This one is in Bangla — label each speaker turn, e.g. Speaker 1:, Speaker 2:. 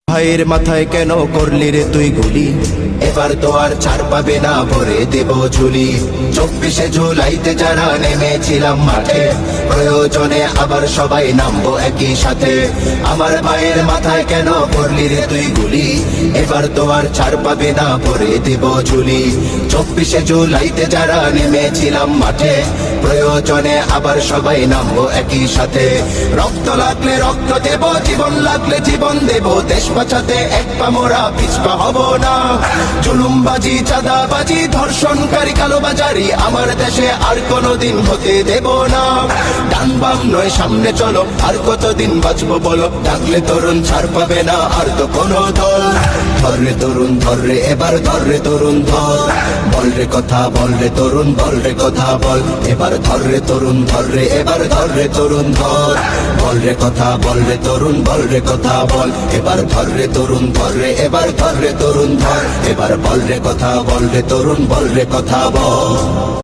Speaker 1: ভাইয়ের মাথায় কেন করলি রে তুই গুলি? এবার তো আর ছাড় পাবে না, ভরে দেব ঝুলি। 24শে জুলাইতে যারা নেমেছিলাম মাঠে, প্রয়োজনে আবার সবাই নামবো একই সাথে। আমার ভাইয়ের মাথায় কেন করলি রে তুই গুলি? এবার তো আর ছাড় পাবে না, ভরে দেব ঝুলি। 24শে জুলাইতে যারা নেমেছিলাম মাঠে, প্রয়োজনে আবার সবাই নামবো একই সাথে। রক্ত লাগলে রক্ত দেব, জীবন লাগলে জীবন দেব। দেশ বাঁচাতে এক পা মোরা পিছপা হব না। জুলুমবাজি, চাঁদাবাজি, ধর্ষণকারী, কালোবাজারি আমার দেশে আর কোনোদিন হতে দেব না। ডান বাম নয় সামনে চলো, আর কতদিন বাঁচবো বলো? ডাকলে তরুণ ছাড় পাবে না আর তো কোনো দল। ধর রে তরুণ ধর রে, এবার ধর রে তরুণ ধর। বল রে কথা বল রে তরুণ, বল রে কথা বল। এবার ধর রে তরুণ ধর রে, এবার ধর রে তরুণ ধর। বল রে কথা বল রে তরুণ, বল রে কথা বল। এবার ধর রে তরুণ ধর রে, এবার ধর রে তরুণ ধর। এবার বল রে কথা বল রে তরুণ, বল রে কথা বল।